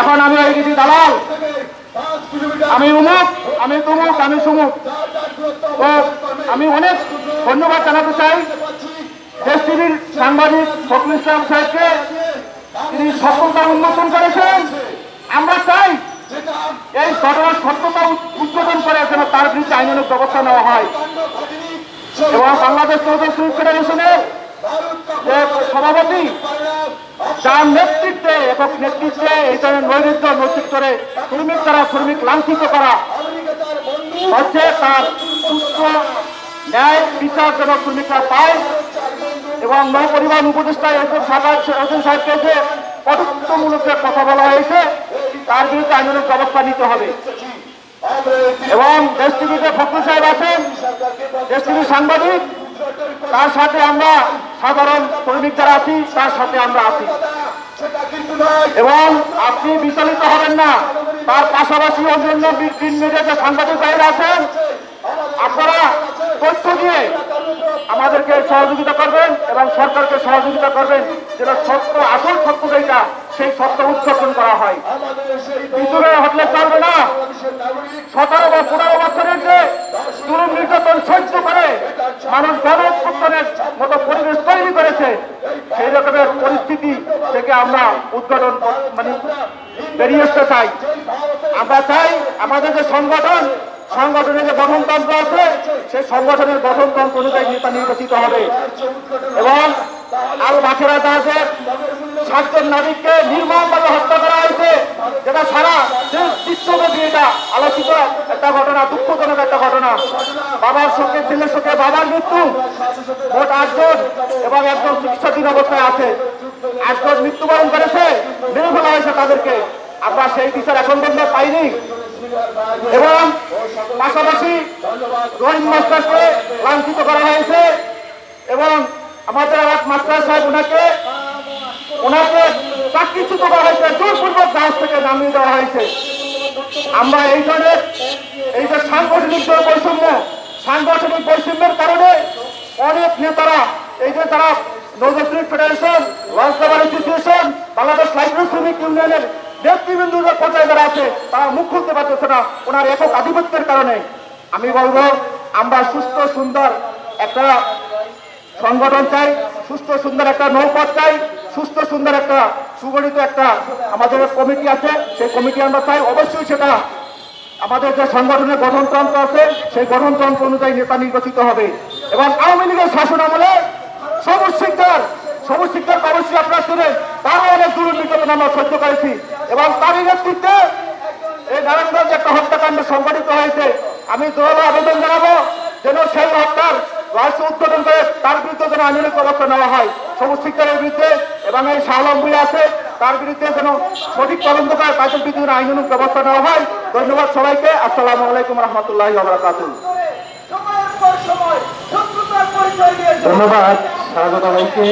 এখন আমি হয়ে গেছি দালাল, আমি উমুক, আমি তুমুক, আমি সুমুক। তো আমি অনেক ধন্যবাদ জানাতে চাই দেশ টিভির সাংবাদিক ফখরুল ইসলাম সাহেবকে, তিনি সত্যতা উন্মোচন করেছেন। আমরা চাই এই ঘটনার সত্যতা উদ্বোধন করে যেন তার বিরুদ্ধে আইনানুগ ব্যবস্থা নেওয়া হয় এবং বাংলাদেশ শ্রমিক ফেডারেশনের যে সভাপতি, যার নেতৃত্বে একক নেতৃত্বে এই ধরনের নৈরাজ্য নৈতিক করে শ্রমিক দ্বারা শ্রমিক লাঞ্ছিত করা হচ্ছে, তার সুস্থ ন্যায় বিচার যেন শ্রমিকরা পায় এবং নৌ পরিবহন উপদেষ্টা এসব সাহেবকে যে কটূক্তমূলক কথা বলা হয়েছে তার বিরুদ্ধে আইনানুগ ব্যবস্থা নিতে হবে। এবং দেশ টিভিতে ফখরুল সাহেব আছেন, দেশ টিভির সাংবাদিক, তার সাথে আমরা সাধারণ শ্রমিক যারা আছি তার সাথে আমরা আছি। এবং আপনি বিচলিত হবেন না, তার পাশাপাশি অন্যান্য মিডিয়া যে সাংবাদিক ভাইরা আছেন, আপনারা তথ্য দিয়ে আমাদেরকে সহযোগিতা করবেন এবং সরকারকে সহযোগিতা করবেন যেটা সত্য, আসল সত্য যেটা সেই সত্য উদ্ঘাটন করা হয়। পিছনে হটলে চলবে না। 17 বা 15 বছরের যে জুলুম নির্যাতন সহ্য করে মানুষ গণঅভ্যুত্থানের মতো পরিবেশ তৈরি করেছে, সেই রকমের পরিস্থিতি থেকে আমরা উদ্ঘাটন বেরিয়ে আসতে চাই। আমরা চাই আমাদের যে সংগঠনের যে গঠনতন্ত্র আছে সেই সংগঠনের গঠনতন্ত্র অনুযায়ী নেতা নির্বাচিত হবে। এবং আল বাখেরা জাহাজের 7 জন নাবিককে নির্মমভাবে হত্যা করা হয়েছে, যেটা সারা বিশ্বব্যাপী এটা আলোচিত একটা ঘটনা, দুঃখজনক একটা ঘটনা। বাবার শোকে ছেলের শোকে বাবার মৃত্যু, মোট 8 জন এবং একজন চিকিৎসাধীন অবস্থায় আছে। 8 জন মৃত্যুবরণ করেছে, মেরে ফেলা হয়েছে তাদেরকে। আমরা সেই বিচার এখন পর্যন্ত পাইনি। এবং পাশাপাশি রহিম মাস্টারকে লাঞ্ছিত করা হয়েছে এবং আমাদের এক মাস্টার সাহেব ওনাকে চাকরিচ্যুত করা হয়েছে, জোরপূর্বক জাহাজ থেকে নামিয়ে দেওয়া হয়েছে। আমরা এই ধরনের এই যে সাংগঠনিক বৈষম্যের কারণে অনেক নেতারা, এই যে তারা নৌযাত্রী federation, launch labour association, Bangladesh library শ্রমিক ইউনিয়নের নেতৃবৃন্দদের পর্যায়ে যারা আছে তারা মুখ খুলতে পারতেছে না ওনার একক আধিপত্যের কারণে। আমি বলবো আমরা সুস্থ সুন্দর একটা সংগঠন চাই, সুস্থ সুন্দর একটা নৌপথ চাই, সুস্থ সুন্দর একটা সুগঠিত একটা আমাদের কমিটি আছে, সেই কমিটি আমরা চাই। অবশ্যই সেটা আমাদের যে সংগঠনের গঠনতন্ত্র আছে সেই গঠনতন্ত্র অনুযায়ী নেতা নির্বাচিত হবে। এবং আওয়ামী লীগের শাসন আমলে সবুজ শিকদার অবশ্যই আপনারা ছিলেন, তারও অনেক জুলুম নির্যাতন আমরা সহ্য করেছি এবং তারই নেতৃত্বে এই নারায়ণগঞ্জে একটা হত্যাকাণ্ড সংঘটিত হয়েছে। আমি জোরালো আবেদন জানাবো যেন সেই হত্যার রহস্য উদ্ঘাটন করে তার বিরুদ্ধে যেন আইনানুগ ব্যবস্থা নেওয়া হয় সবুজ শিকদারের বিরুদ্ধে, এবং এই শাহলম্বী আছে তার বিরুদ্ধে যেন সঠিক তদন্ত করে তাদের বিরুদ্ধে আইনানুগ ব্যবস্থা নেওয়া হয়। ধন্যবাদ সবাইকে। আসসালামু আলাইকুম রহমতুল্লাহি ওয়া বারাকাতুহু। ধন্যবাদ স্বাগত ভাইকে।